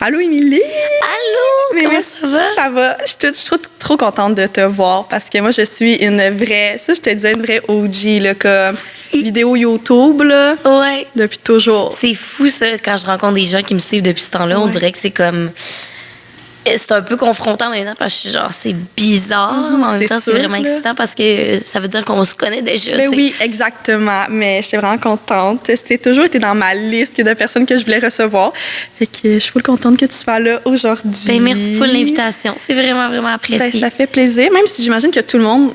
Allô, Émilie! Allô! Mais Comment ça va? Ça va. Je suis trop contente de te voir parce que moi, je suis une vraie, ça, je te disais, une vraie OG, là, comme vidéo YouTube, là, Ouais. depuis toujours. C'est fou, ça, quand je rencontre des gens qui me suivent depuis ce temps-là. On dirait que c'est comme... C'est un peu confrontant maintenant parce que je suis genre, c'est bizarre, mais en même temps, c'est vraiment excitant parce que ça veut dire qu'on se connaît déjà. Ben oui, exactement. Mais j'étais vraiment contente. C'était toujours été dans ma liste de personnes que je voulais recevoir. Fait que je suis full contente que tu sois là aujourd'hui. Ben, merci pour l'invitation. C'est vraiment, vraiment apprécié. Ben, ça fait plaisir, même si j'imagine que tout le monde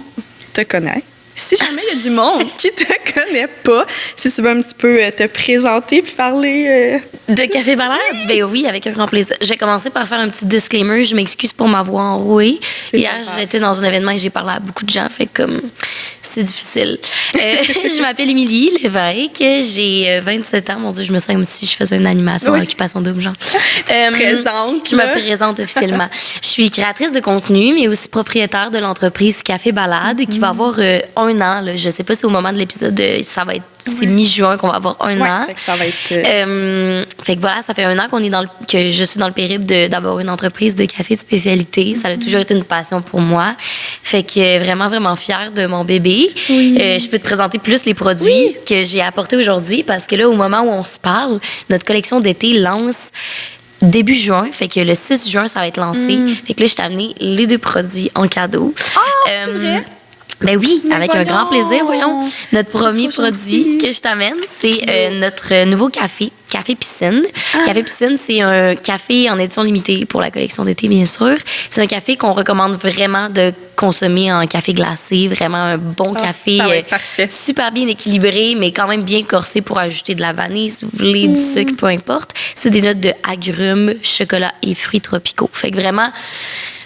te connaît. Si jamais il y a du monde qui te connaît pas, si tu veux un petit peu te présenter puis parler... De Café Balade? Ben oui, avec un grand plaisir. Je vais commencer par faire un petit disclaimer. Je m'excuse pour ma voix enrouée. Hier, j'étais dans un événement et j'ai parlé à beaucoup de gens, fait comme c'est difficile. Je m'appelle Émilie Lévesque. J'ai 27 ans. Mon Dieu, je me sens comme si je faisais une animation à Occupation Double, genre. Présente. Je me présente officiellement. Je suis créatrice de contenu, mais aussi propriétaire de l'entreprise Café Balade, qui va avoir 1 an. Là. Je sais pas si au moment de l'épisode, ça va être c'est mi-juin qu'on va avoir 1 an. Fait que ça va être... fait que voilà, ça fait 1 an que je suis dans le périple d'avoir une entreprise de café de spécialité. Ça a toujours été une passion pour moi. Fait que vraiment, vraiment fière de mon bébé. Oui. Je peux te présenter plus les produits que j'ai apportés aujourd'hui parce que là, au moment où on se parle, notre collection d'été lance début juin. Fait que le 6 juin, ça va être lancé. Fait que là, je t'ai amené les 2 produits en cadeau. c'est vrai? Ben oui, Mais avec un grand plaisir, voyons. Notre premier produit que je t'amène, c'est notre nouveau café Piscine. Café Piscine, c'est un café en édition limitée pour la collection d'été, bien sûr. C'est un café qu'on recommande vraiment de consommer en café glacé, vraiment un bon café, super bien équilibré, mais quand même bien corsé pour ajouter de la vanille, si vous voulez, du sucre, peu importe. C'est des notes de agrumes, chocolat et fruits tropicaux. Fait que vraiment...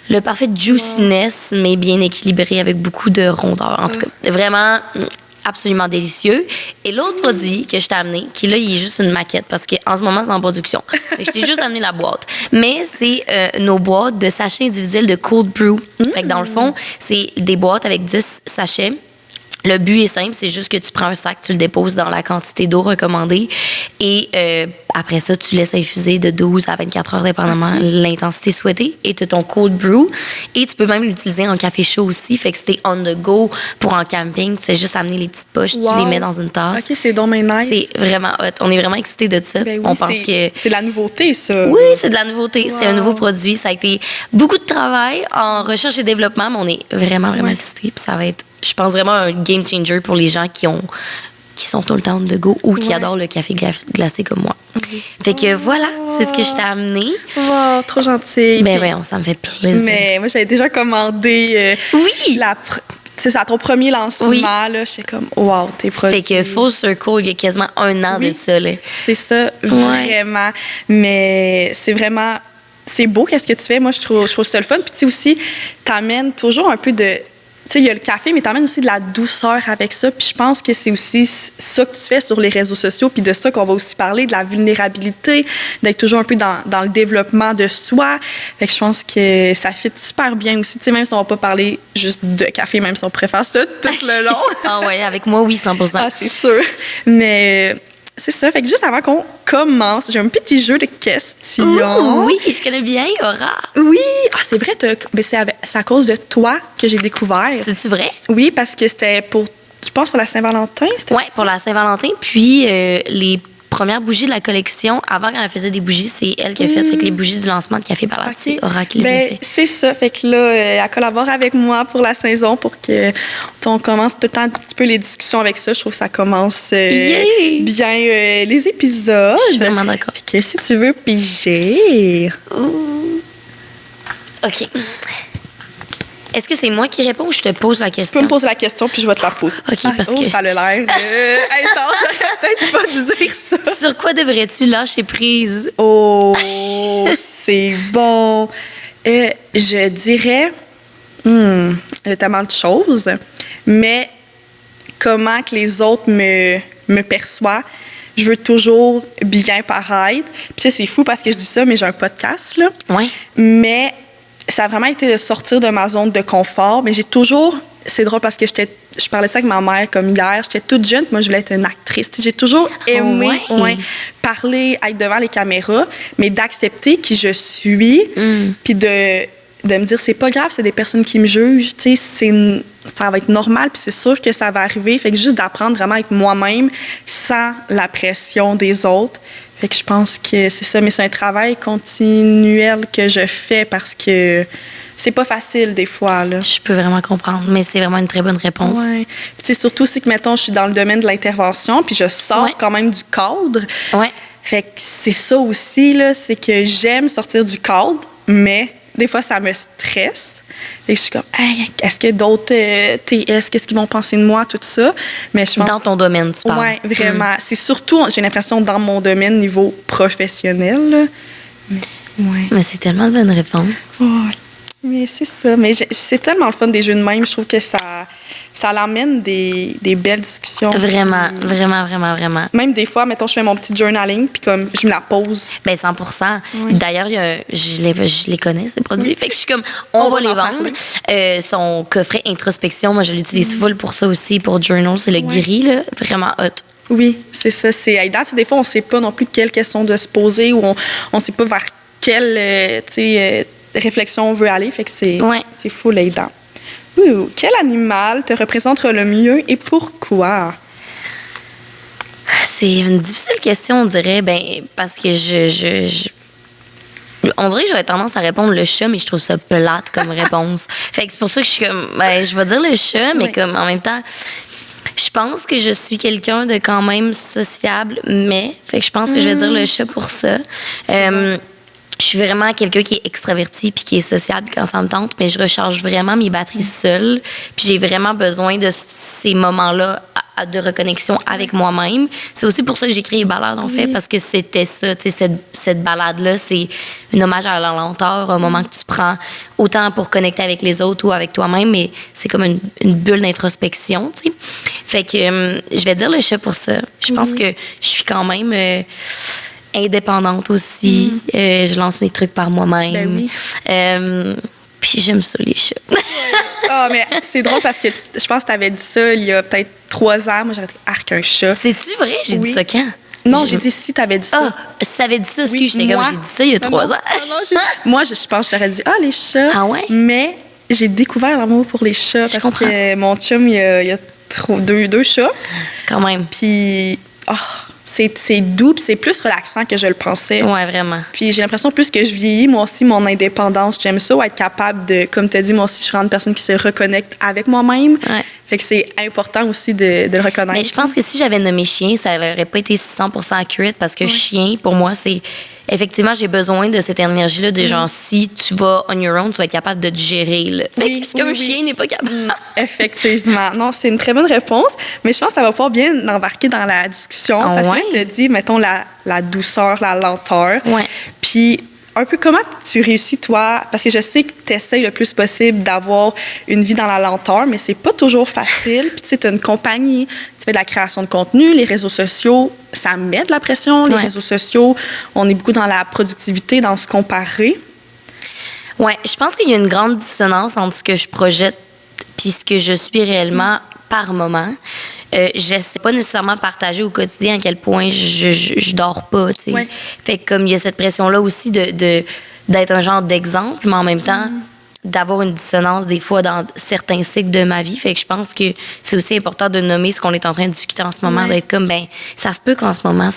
le parfait juiciness, mais bien équilibré avec beaucoup de rondeur. En tout cas, vraiment absolument délicieux. Et l'autre produit que je t'ai amené, qui là, il est juste une maquette parce qu'en ce moment, c'est en production. Je t'ai juste amené la boîte. Mais c'est nos boîtes de sachets individuels de cold brew. Fait que dans le fond, c'est des boîtes avec 10 sachets. Le but est simple, c'est juste que tu prends un sac, tu le déposes dans la quantité d'eau recommandée et après ça, tu laisses infuser de 12 à 24 heures, dépendamment de l'intensité souhaitée. Et tu as ton cold brew. Et tu peux même l'utiliser en café chaud aussi. Fait que c'était on the go pour en camping. Tu sais juste amener les petites poches, tu les mets dans une tasse. OK, c'est donc nice. C'est vraiment hot. On est vraiment excités de ça. Ben oui, on pense que... c'est de la nouveauté, ça. Oui, c'est de la nouveauté. C'est un nouveau produit. Ça a été beaucoup de travail en recherche et développement, mais on est vraiment, vraiment excités. Puis ça va être, je pense, vraiment un game changer pour les gens qui sont tout le temps de go ou qui adorent le café glacé comme moi. Fait que voilà, c'est ce que je t'ai amené. Wow, trop gentil. Ben voyons, ça me fait plaisir. Mais moi, j'avais déjà commandé c'est ça, ton premier lancement, là, j'étais comme, wow, tes produits. Fait que Full Circle, il y a quasiment 1 an de ça, là. C'est ça, vraiment. Mais c'est vraiment, c'est beau qu'est-ce que tu fais. Moi, je trouve ça le fun. Puis tu sais aussi, t'amènes toujours un peu de... Tu sais, il y a le café, mais t'amènes aussi de la douceur avec ça. Puis je pense que c'est aussi ça que tu fais sur les réseaux sociaux. Puis de ça qu'on va aussi parler, de la vulnérabilité, d'être toujours un peu dans le développement de soi. Fait que je pense que ça fit super bien aussi. Tu sais, même si on va pas parler juste de café, même si on préfère ça tout le long. Ah ouais, avec moi, oui, 100%. Ah, c'est sûr. Mais... c'est ça. Fait que juste avant qu'on commence, j'ai un petit jeu de questions. Oui, je connais bien, Aura. Oui. Ah, c'est vrai. C'est à cause de toi que j'ai découvert. C'est-tu vrai? Oui, parce que c'était je pense, pour la Saint-Valentin. Oui, pour la Saint-Valentin. Puis les premières bougies de la collection, avant qu'elle faisait des bougies, c'est elle qui a fait. Fait que les bougies du lancement de Café Balade, c'est Aura qui les a fait. C'est ça. Fait que là, elle collabore avec moi pour la saison pour que on commence tout le temps un petit peu les discussions avec ça. Je trouve que ça commence bien les épisodes. Je suis vraiment d'accord. Fait que si tu veux piger... OK. Est-ce que c'est moi qui réponds ou je te pose la question? Tu peux me poser la question, puis je vais te la poser. OK, parce que... ça a l'air intense. J'aurais peut-être pas dû dire ça. Sur quoi devrais-tu lâcher prise? Oh, c'est bon. Je dirais... il y a tellement de choses, mais comment que les autres me perçoivent, je veux toujours bien paraître. Puis tu sais, c'est fou parce que je dis ça, mais j'ai un podcast, là. Oui. Mais... ça a vraiment été de sortir de ma zone de confort, mais j'ai toujours c'est drôle parce que je parlais de ça avec ma mère comme hier. J'étais toute jeune, moi, je voulais être une actrice. J'ai toujours aimé parler, être devant les caméras, mais d'accepter qui je suis, puis de me dire, c'est pas grave, c'est des personnes qui me jugent. Ça va être normal, puis c'est sûr que ça va arriver. Fait que juste d'apprendre vraiment avec moi-même sans la pression des autres. Fait que je pense que c'est ça, mais c'est un travail continuel que je fais parce que c'est pas facile des fois, là. Je peux vraiment comprendre, mais c'est vraiment une très bonne réponse. Oui. Puis surtout aussi que, mettons, je suis dans le domaine de l'intervention, puis je sors quand même du cadre. Ouais. Fait que c'est ça aussi, là, c'est que j'aime sortir du cadre, mais des fois, ça me stresse. Fait que je suis comme, hey, est-ce que d'autres TS, qu'est-ce qu'ils vont penser de moi, tout ça? Mais je pense... Dans ton domaine, tu parles. Oui, vraiment. C'est surtout, j'ai l'impression, dans mon domaine, niveau professionnel, là. Mais c'est tellement de bonnes réponses. Ouais. Mais c'est ça. Mais c'est tellement le fun des jeux de même. Je trouve que ça l'amène des belles discussions. Vraiment, vraiment. Même des fois, mettons, je fais mon petit journaling, puis comme, je me la pose. Bien, 100%. Oui. D'ailleurs, je les connais, ces produits. Fait que je suis comme, on va les vendre. Son coffret introspection, moi, je l'utilise full pour ça aussi, pour journal. C'est le gris, là. Vraiment hot. Oui, c'est ça. C'est aidant. Des fois, on ne sait pas non plus quelle question de se poser ou on ne sait pas vers quelle, réflexion on veut aller. Fait que c'est full aidant. Quel animal te représente le mieux et pourquoi? C'est une difficile question, on dirait, parce que on dirait que j'aurais tendance à répondre le chat, mais je trouve ça plate comme réponse. Fait que c'est pour ça que je suis comme, je vais dire le chat, mais comme en même temps, je pense que je suis quelqu'un de quand même sociable, fait que je pense que je vais dire le chat pour ça. Je suis vraiment quelqu'un qui est extraverti puis qui est sociable quand ça me tente, mais je recharge vraiment mes batteries seule. Puis j'ai vraiment besoin de ces moments-là de reconnexion avec moi-même. C'est aussi pour ça que j'ai créé Balade, en fait, parce que c'était ça. Cette balade-là, c'est un hommage à la lenteur, un moment que tu prends autant pour connecter avec les autres ou avec toi-même, mais c'est comme une bulle d'introspection, tu sais. Fait que je vais dire le chat pour ça. Je pense que je suis quand même... indépendante aussi. Je lance mes trucs par moi-même. Puis j'aime ça, les chats. Mais c'est drôle parce que je pense que tu avais dit ça il y a peut-être 3 ans. Moi, j'aurais dit arc un chat. C'est-tu vrai? J'ai dit ça quand? Non, j'ai dit si tu avais dit ça. Si tu avais dit ça, j'étais comme j'ai dit ça il y a 3 ans. Moi, je pense que j'aurais dit les chats. Ah ouais? Mais j'ai découvert l'amour pour les chats parce que mon chum, il y a deux chats. Quand même. Puis, c'est doux, puis c'est plus relaxant que je le pensais. Ouais, vraiment. Puis j'ai l'impression, plus que je vieillis, moi aussi, mon indépendance, j'aime ça, être capable de, comme tu as dit, moi aussi, je suis une personne qui se reconnecte avec moi-même. Ouais. Fait que c'est important aussi de le reconnaître. Mais je pense que si j'avais nommé chien, ça n'aurait pas été 100% accurate parce que chien, pour moi, c'est... Effectivement, j'ai besoin de cette énergie-là de genre, si tu vas on your own, tu vas être capable de te gérer. Là. Fait que qu'un chien n'est pas capable. Effectivement. Non, c'est une très bonne réponse, mais je pense que ça va pouvoir bien embarquer dans la discussion. Parce que là, tu as dit, mettons, la douceur, la lenteur. Ouais. Puis, un peu comment tu réussis, toi, parce que je sais que tu essaies le plus possible d'avoir une vie dans la lenteur, mais c'est pas toujours facile. Puis, tu sais, tu as une compagnie, tu fais de la création de contenu, les réseaux sociaux, ça met de la pression. Les réseaux sociaux, on est beaucoup dans la productivité, dans se comparer. Oui, je pense qu'il y a une grande dissonance entre ce que je projette puis ce que je suis réellement par moment. Je ne sais pas nécessairement partager au quotidien à quel point je dors pas, tu sais. Ouais. Fait que comme il y a cette pression-là aussi d'être un genre d'exemple, mais en même temps, d'avoir une dissonance des fois dans certains cycles de ma vie. Fait que je pense que c'est aussi important de nommer ce qu'on est en train de discuter en ce moment, d'être comme, ça se peut qu'en ce moment,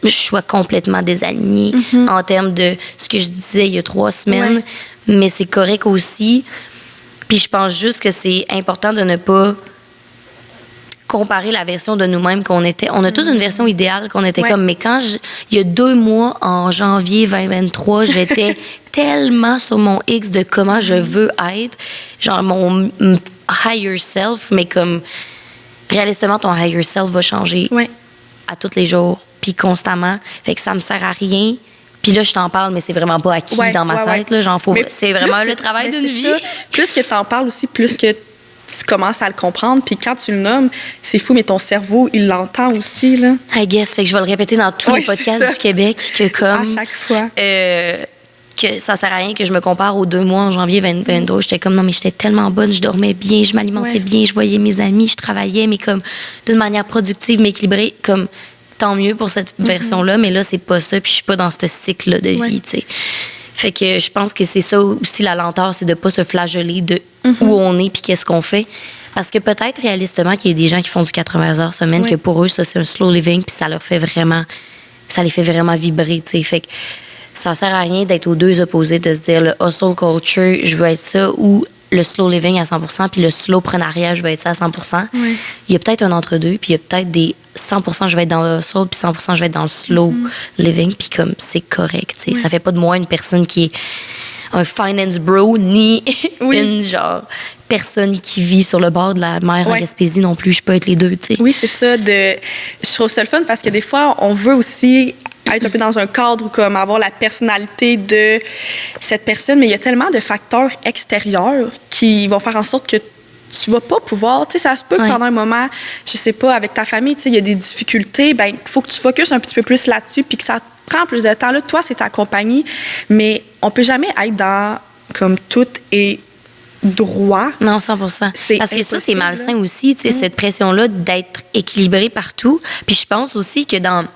je sois complètement désalignée en termes de ce que je disais il y a 3 semaines, mais c'est correct aussi. Puis je pense juste que c'est important de ne pas comparer la version de nous-mêmes qu'on était. On a toute une version idéale qu'on était comme, mais il y a 2 mois, en janvier 2023, j'étais tellement sur mon X de comment je veux être, genre mon higher self, mais comme, réalistement, ton higher self va changer à tous les jours, puis constamment. Fait que ça me sert à rien. Puis là, je t'en parle, mais c'est vraiment pas acquis dans ma tête. Là, c'est vraiment le travail d'une vie. Ça, plus que t'en parles aussi, plus que tu commences à le comprendre. Puis quand tu le nommes, c'est fou, mais ton cerveau, il l'entend aussi. Là. I guess. Fait que je vais le répéter dans tous les podcasts du Québec. Que comme, à chaque fois. que ça sert à rien que je me compare aux 2 mois en janvier 2023. J'étais comme, non, mais j'étais tellement bonne, je dormais bien, je m'alimentais bien, je voyais mes amis, je travaillais, mais comme d'une manière productive, mais équilibrée, comme tant mieux pour cette version-là, mais là, c'est pas ça, puis je suis pas dans ce cycle-là de vie, tu sais. Fait que je pense que c'est ça aussi, la lenteur, c'est de pas se flageller de où on est puis qu'est-ce qu'on fait. Parce que peut-être, réalistement, qu'il y a des gens qui font du 80 heures semaine, que pour eux, ça, c'est un slow living, puis ça les fait vraiment vibrer, tu sais. Fait que ça sert à rien d'être aux deux opposés, de se dire le hustle culture, je veux être ça, ou le slow living à 100%, puis le slowpreneuriat, je veux être ça à 100%. Il y a peut-être un entre-deux, puis il y a peut-être des 100% je vais être dans le hustle, puis 100% je vais être dans le slow living, puis comme c'est correct, tu sais. Ça fait pas de moi une personne qui est un finance bro, ni une genre personne qui vit sur le bord de la mer en Gaspésie non plus. Je peux être les deux, tu sais. Oui, c'est ça. Je trouve ça le fun parce que des fois, on veut aussi être un peu dans un cadre ou comme avoir la personnalité de cette personne, mais il y a tellement de facteurs extérieurs qui vont faire en sorte que tu vas pas pouvoir, tu sais, ça se peut que pendant un moment, je sais pas, avec ta famille, tu sais, il y a des difficultés, ben il faut que tu focuses un petit peu plus là-dessus puis que ça prend plus de temps. Là, toi, c'est ta compagnie, mais on peut jamais être dans comme tout et droit. Non, 100%. Parce que ça, c'est malsain aussi, tu sais, cette pression-là d'être équilibré partout. Puis je pense aussi que dans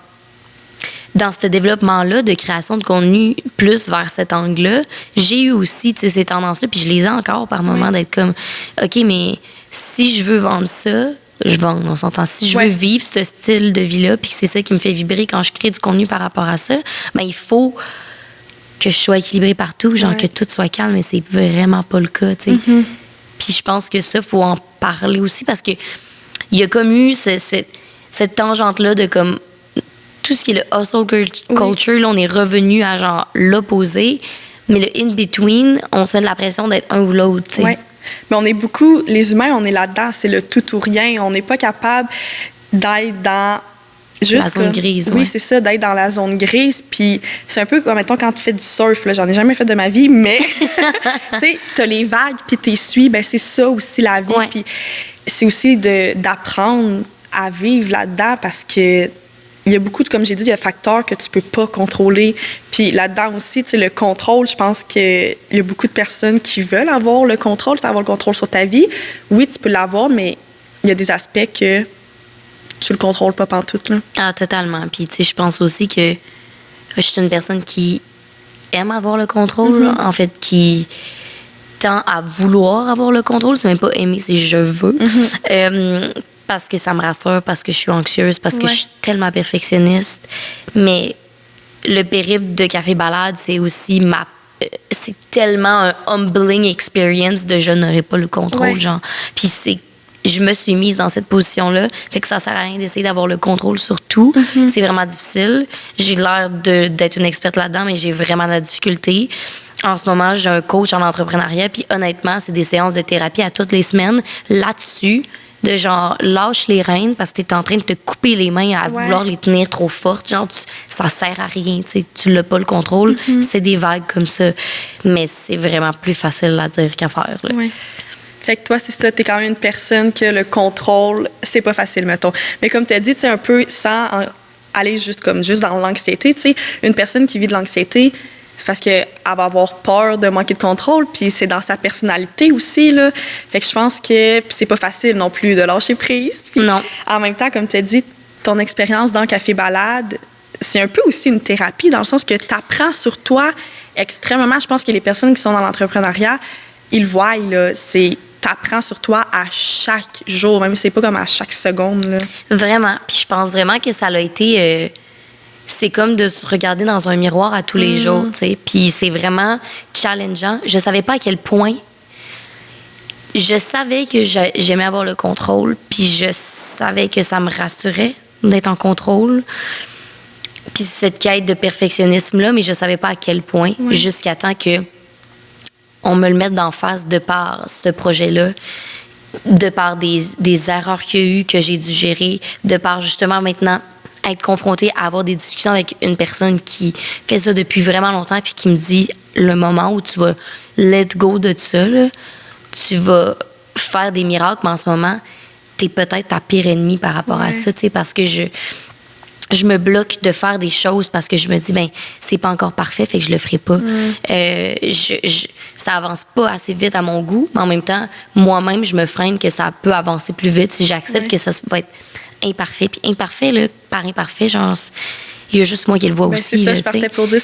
ce développement-là de création de contenu plus vers cet angle-là, j'ai eu aussi ces tendances-là, puis je les ai encore par moments d'être comme, OK, mais si je veux vendre ça, je vends, on s'entend. Si je veux vivre ce style de vie-là, puis que c'est ça qui me fait vibrer quand je crée du contenu par rapport à ça, ben il faut que je sois équilibrée partout, genre que tout soit calme, mais c'est vraiment pas le cas, tu sais. Puis je pense que ça, faut en parler aussi, parce que il y a comme eu cette tangente-là de comme tout ce qui est le hustle culture, là, on est revenu à genre l'opposé, mais le in-between, on se met de la pression d'être un ou l'autre, tu sais. Oui, mais on est beaucoup, les humains, on est là-dedans, c'est le tout ou rien. On n'est pas capable d'être dans juste la zone grise. Oui, c'est ça, d'être dans la zone grise. Puis c'est un peu comme, mettons, quand tu fais du surf, là, j'en ai jamais fait de ma vie, mais tu sais, t'as les vagues, puis t'es suis, ben c'est ça aussi la vie. Puis c'est aussi d'apprendre à vivre là-dedans parce que il y a beaucoup de, comme j'ai dit, il y a des facteurs que tu peux pas contrôler. Puis là-dedans aussi, tu sais, le contrôle, je pense qu'il y a beaucoup de personnes qui veulent avoir le contrôle, avoir le contrôle sur ta vie. Oui, tu peux l'avoir, mais il y a des aspects que tu le contrôles pas pantoute, là. Ah, totalement. Puis, tu sais, je pense aussi que je suis une personne qui aime avoir le contrôle, en fait, qui tend à vouloir avoir le contrôle. C'est même pas aimer, c'est je veux. Parce que ça me rassure, parce que je suis anxieuse, parce que je suis tellement perfectionniste. Mais le périple de Café Balade, c'est aussi c'est tellement un humbling experience de je n'aurai pas le contrôle, genre. Puis je me suis mise dans cette position-là. Fait que ça sert à rien d'essayer d'avoir le contrôle sur tout. C'est vraiment difficile. J'ai l'air d'être une experte là-dedans, mais j'ai vraiment de la difficulté. En ce moment, j'ai un coach en entrepreneuriat, puis honnêtement, c'est des séances de thérapie à toutes les semaines là-dessus. De genre, lâche les rênes parce que t'es en train de te couper les mains à vouloir les tenir trop fortes. Genre, ça sert à rien, tu sais. Tu l'as pas le contrôle. C'est des vagues comme ça. Mais c'est vraiment plus facile à dire qu'à faire, là. Fait que toi, c'est ça, t'es quand même une personne que le contrôle, c'est pas facile, mettons. Mais comme tu as dit, tu sais, un peu sans aller juste dans l'anxiété, tu sais, une personne qui vit de l'anxiété, c'est parce qu'elle va avoir peur de manquer de contrôle, puis c'est dans sa personnalité aussi, là. Fait que je pense que c'est pas facile non plus de lâcher prise. Puis non. En même temps, comme tu as dit, ton expérience dans Café Balade, c'est un peu aussi une thérapie dans le sens que tu apprends sur toi extrêmement. Je pense que les personnes qui sont dans l'entrepreneuriat, ils le voient, là, t'apprends sur toi à chaque jour, même si c'est pas comme à chaque seconde, là. Vraiment. Puis je pense vraiment que ça l'a été... c'est comme de se regarder dans un miroir à tous les jours, tu sais. Puis c'est vraiment challengeant. Je savais pas à quel point. Je savais que j'aimais avoir le contrôle, puis je savais que ça me rassurait d'être en contrôle. Puis cette quête de perfectionnisme-là, mais je savais pas à quel point, jusqu'à temps que on me le mette d'en face de par ce projet-là, de par des erreurs qu'il y a eu, que j'ai dû gérer, de par justement maintenant être confrontée à avoir des discussions avec une personne qui fait ça depuis vraiment longtemps puis qui me dit le moment où tu vas let go de ça, là, tu vas faire des miracles, mais en ce moment, t'es peut-être ta pire ennemie par rapport à ça, tu sais, parce que je me bloque de faire des choses parce que je me dis, ben c'est pas encore parfait, fait que je le ferai pas. Ça avance pas assez vite à mon goût, mais en même temps, moi-même, je me freine que ça peut avancer plus vite si j'accepte que ça va être imparfait. Puis imparfait, là, par imparfait, genre, il y a juste moi qui le vois aussi. C'est ça, là, je partais pour dire,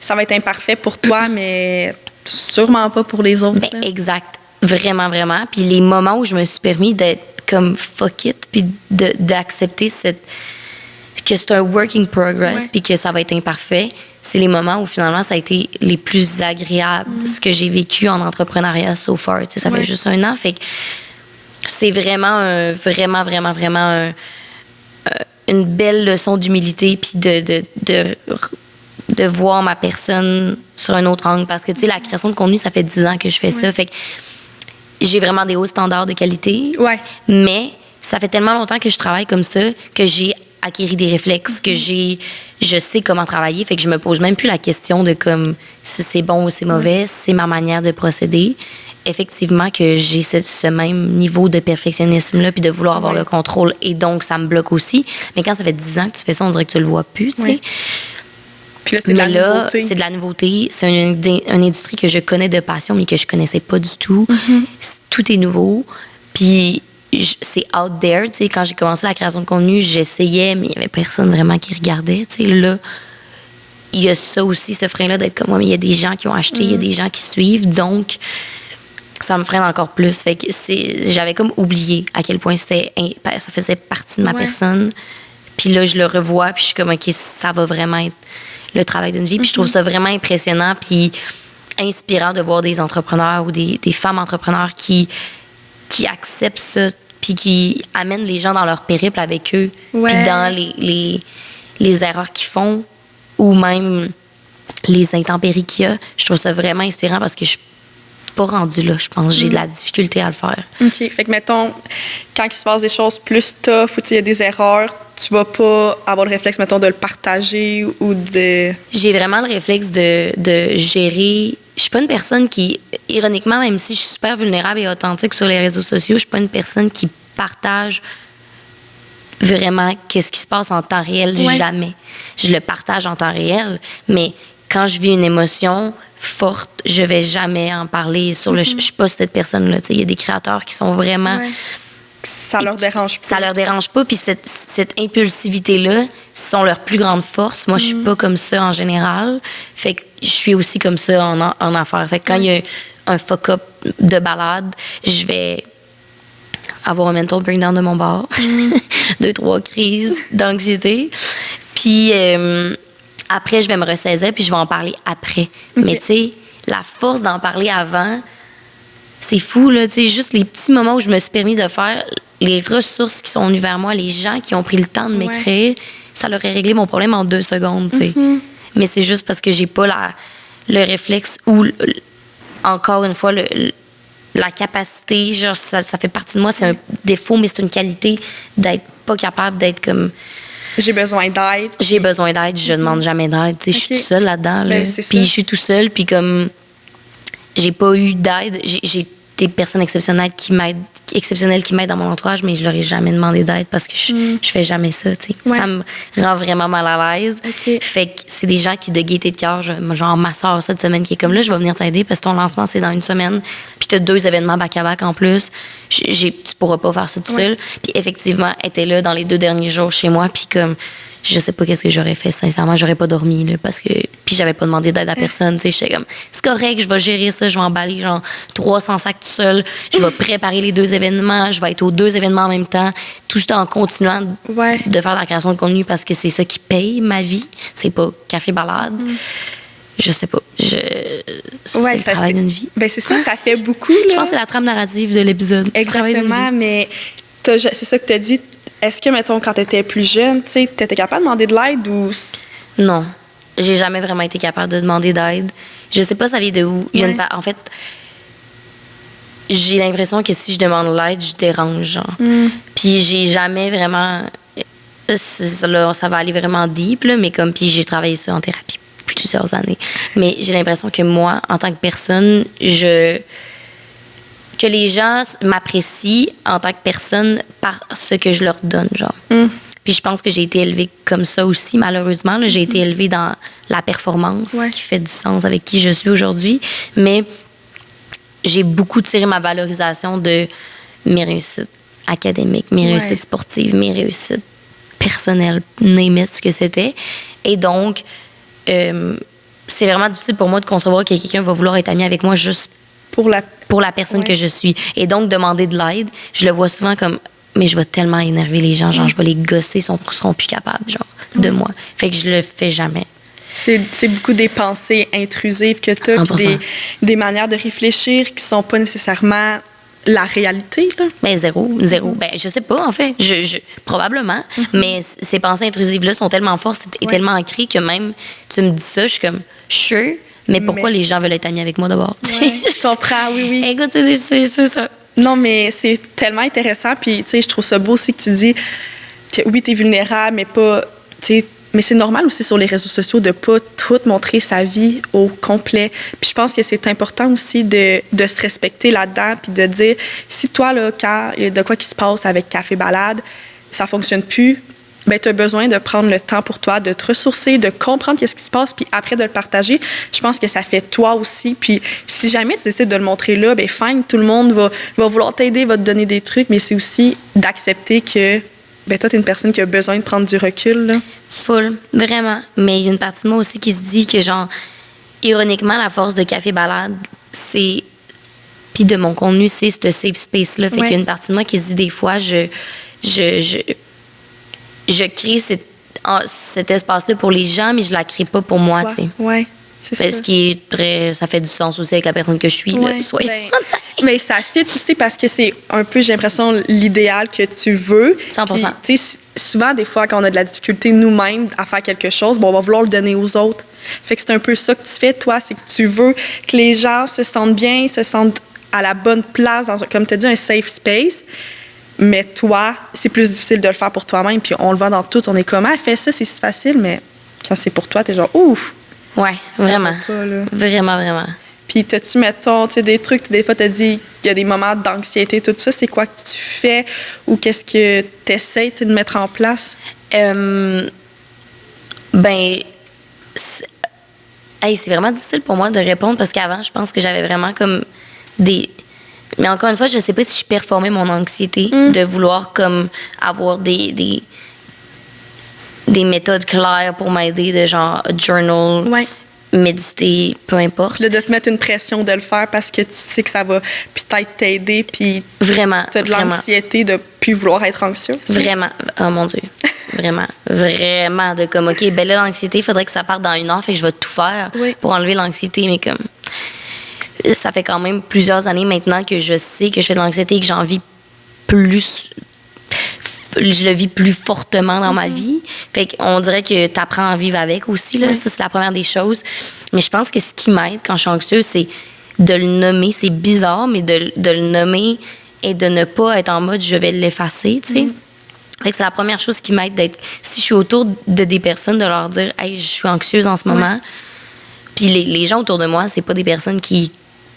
ça va être imparfait pour toi, mais sûrement pas pour les autres. Ben, exact. Vraiment, vraiment. Puis les moments où je me suis permis d'être comme fuck it, puis d'accepter que c'est un work in progress, puis que ça va être imparfait, c'est les moments où finalement ça a été les plus agréables, ce que j'ai vécu en entrepreneuriat so far. Tu sais, ça fait juste 1 an, fait que c'est vraiment, vraiment une belle leçon d'humilité, puis de voir ma personne sur un autre angle. Parce que, tu sais, la création de contenu, ça fait 10 ans que je fais ça. Fait que j'ai vraiment des hauts standards de qualité. Mais ça fait tellement longtemps que je travaille comme ça que j'ai acquis des réflexes, que je sais comment travailler. Fait que je me pose même plus la question de comme si c'est bon ou c'est mauvais. C'est ma manière de procéder. Effectivement que j'ai ce même niveau de perfectionnisme-là puis de vouloir avoir le contrôle. Et donc, ça me bloque aussi. Mais quand ça fait 10 ans que tu fais ça, on dirait que tu le vois plus, tu sais. Puis là, c'est de la nouveauté. C'est une industrie que je connais de passion, mais que je connaissais pas du tout. Tout est nouveau. Puis c'est out there. Tu sais, quand j'ai commencé la création de contenu, j'essayais, mais il y avait personne vraiment qui regardait. Tu sais, là, il y a ça aussi, ce frein-là d'être comme moi, mais il y a des gens qui ont acheté, il y a des gens qui suivent. Donc, ça me freine encore plus. Fait que j'avais comme oublié à quel point ça faisait partie de ma personne. Puis là, je le revois, puis je suis comme, OK, ça va vraiment être le travail d'une vie. Puis je trouve ça vraiment impressionnant puis inspirant de voir des entrepreneurs ou des femmes entrepreneurs qui acceptent ça puis qui amènent les gens dans leur périple avec eux. Puis dans les erreurs qu'ils font ou même les intempéries qu'il y a. Je trouve ça vraiment inspirant parce que je suis pas rendue là, je pense. J'ai de la difficulté à le faire. OK. Fait que, mettons, quand il se passe des choses plus tough ou il y a des erreurs, tu vas pas avoir le réflexe, mettons, de le partager ou de... J'ai vraiment le réflexe de gérer... Je suis pas une personne qui, ironiquement, même si je suis super vulnérable et authentique sur les réseaux sociaux, je suis pas une personne qui partage vraiment qu'est-ce qui se passe en temps réel. Jamais. Je le partage en temps réel, mais quand je vis une émotion forte, je vais jamais en parler sur le... Je suis pas cette personne-là. Il y a des créateurs qui sont vraiment... Ça leur dérange pas. Ça leur dérange pas. Puis cette impulsivité-là, sont leurs plus grandes forces. Moi, je suis pas comme ça en général. Fait que je suis aussi comme ça en affaires. Fait que quand il y a un fuck-up de balade, je vais avoir un mental breakdown de mon bord. 2-3 crises d'anxiété. Puis après, je vais me ressaisir puis je vais en parler après. Mais tu sais, la force d'en parler avant... C'est fou, là, tu sais, juste les petits moments où je me suis permis de faire, les ressources qui sont venues vers moi, les gens qui ont pris le temps de m'écrire, ça leur a réglé mon problème en 2 secondes, tu sais. Mais c'est juste parce que j'ai pas le réflexe ou, encore une fois, la capacité, genre, ça fait partie de moi, c'est un défaut, mais c'est une qualité d'être pas capable d'être comme... J'ai besoin d'aide. J'ai besoin d'aide, je demande jamais d'aide, tu sais, je suis toute seule là-dedans, là. Puis je suis toute seule, puis comme... J'ai pas eu d'aide. J'ai des personnes exceptionnelles qui m'aident dans mon entourage, mais je leur ai jamais demandé d'aide parce que je fais jamais ça, tu sais. Ça me rend vraiment mal à l'aise. Fait que c'est des gens qui, de gaieté de cœur, genre ma soeur cette semaine qui est comme là, je vais venir t'aider parce que ton lancement, c'est dans 1 semaine. Puis t'as 2 événements back-à-back en plus. Tu pourras pas faire ça tout seul. Puis effectivement, elle était là dans les 2 derniers jours chez moi, puis comme... Je sais pas qu'est-ce que j'aurais fait, sincèrement. J'aurais pas dormi, là, parce que... Puis j'avais pas demandé d'aide à personne, tu sais. J'étais comme, c'est correct, je vais gérer ça, je vais emballer, genre, 300 sacs tout seul. Je vais préparer les 2 événements, je vais être aux 2 événements en même temps, tout en continuant de faire de la création de contenu parce que c'est ça qui paye ma vie. C'est pas café-balade. Je sais pas. C'est le travail d'une vie. Ben c'est ça, ça fait beaucoup, là. Je pense que c'est la trame narrative de l'épisode. Exactement, mais c'est ça que tu as dit. Est-ce que, mettons, quand tu étais plus jeune, tu étais capable de demander de l'aide ou... Non. J'ai jamais vraiment été capable de demander d'aide. Je sais pas ça vient de où. En fait, j'ai l'impression que si je demande l'aide, je dérange, genre. Puis j'ai jamais vraiment... Ça va aller vraiment deep, là, mais comme... Puis j'ai travaillé ça en thérapie plusieurs années. Mais j'ai l'impression que moi, en tant que personne, que les gens m'apprécient en tant que personne par ce que je leur donne, genre. Puis Puis je pense que j'ai été élevée comme ça aussi, malheureusement. Là, j'ai été élevée dans la performance, qui fait du sens avec qui je suis aujourd'hui. Mais j'ai beaucoup tiré ma valorisation de mes réussites académiques, mes réussites sportives, mes réussites personnelles, name it, ce que c'était. Et donc, c'est vraiment difficile pour moi de concevoir que quelqu'un va vouloir être ami avec moi juste pour la personne que je suis. Et donc, demander de l'aide, je le vois souvent comme, mais je vais tellement énerver les gens, genre, je vais les gosser, ils seront plus capables, genre, de moi. Fait que je le fais jamais. C'est beaucoup des pensées intrusives que tu as, des manières de réfléchir qui sont pas nécessairement la réalité, là. Ben, zéro. Ben, je sais pas, en fait. Probablement. Mais ces pensées intrusives-là sont tellement fortes et tellement ancrées que même, tu me dis ça, je suis comme, sure, mais pourquoi les gens veulent être amis avec moi d'abord? Je comprends, oui. Écoute, c'est ça. Non, mais c'est tellement intéressant. Puis, tu sais, je trouve ça beau aussi que tu dis, oui, t'es vulnérable, mais pas, tu sais, mais c'est normal aussi sur les réseaux sociaux de pas tout montrer sa vie au complet. Puis je pense que c'est important aussi de se respecter là-dedans puis de dire, si toi, là, quand il y a de quoi qui se passe avec Café Balade, ça fonctionne plus, ben tu as besoin de prendre le temps pour toi, de te ressourcer, de comprendre qu'est-ce qui se passe, puis après de le partager. Je pense que ça fait toi aussi. Puis si jamais tu décides de le montrer là, ben fine, tout le monde va vouloir t'aider, va te donner des trucs, mais c'est aussi d'accepter que ben toi, t'es une personne qui a besoin de prendre du recul, là. Full, vraiment. Mais il y a une partie de moi aussi qui se dit que, genre, ironiquement, la force de Café Balade, c'est... Puis de mon contenu, c'est ce safe space-là. Fait qu'il y a une partie de moi qui se dit des fois, je crée cet espace-là pour les gens, mais je la crée pas pour moi, tu sais. Ouais. C'est ça. Ce qui est très... Ça fait du sens aussi avec la personne que je suis, là. Mais ça fit aussi parce que c'est un peu, j'ai l'impression, l'idéal que tu veux. 100%. Puis, souvent, des fois, quand on a de la difficulté nous-mêmes à faire quelque chose, bon, on va vouloir le donner aux autres. Fait que c'est un peu ça que tu fais, toi, c'est que tu veux que les gens se sentent bien, se sentent à la bonne place, dans, comme tu as dit, un safe space. Mais toi, c'est plus difficile de le faire pour toi-même. Puis on le voit dans tout. On est comment? Fais ça, c'est si facile, mais quand c'est pour toi, t'es genre, ouf! Ouais, vraiment. Vraiment. Puis, t'as-tu, mettons, des trucs, des fois, t'as dit qu'il y a des moments d'anxiété, tout ça. C'est quoi que tu fais ou qu'est-ce que t'essaies de mettre en place? Ben, c'est vraiment difficile pour moi de répondre parce qu'avant, je pense que j'avais vraiment comme des... Mais encore une fois, je sais pas si je performais mon anxiété de vouloir comme avoir des méthodes claires pour m'aider, de genre journal, méditer, peu importe. Là, de te mettre une pression de le faire parce que tu sais que ça va peut-être t'aider, puis vraiment, t'as de l'anxiété de plus vouloir être anxieux. Vraiment. Oh mon Dieu. Vraiment de comme, OK, ben là, l'anxiété, il faudrait que ça parte dans 1 heure, fait que je vais tout faire pour enlever l'anxiété, mais comme... Ça fait quand même plusieurs années maintenant que je sais que je fais de l'anxiété et que j'en vis plus... Je le vis plus fortement dans ma vie. Fait qu'on dirait que tu apprends à vivre avec aussi, là. Ça, c'est la première des choses. Mais je pense que ce qui m'aide quand je suis anxieuse, c'est de le nommer. C'est bizarre, mais de le nommer et de ne pas être en mode « je vais l'effacer », tu sais. Fait que c'est la première chose qui m'aide d'être... Si je suis autour de des personnes, de leur dire « Hey, je suis anxieuse en ce moment ». Puis les gens autour de moi, c'est pas des personnes qui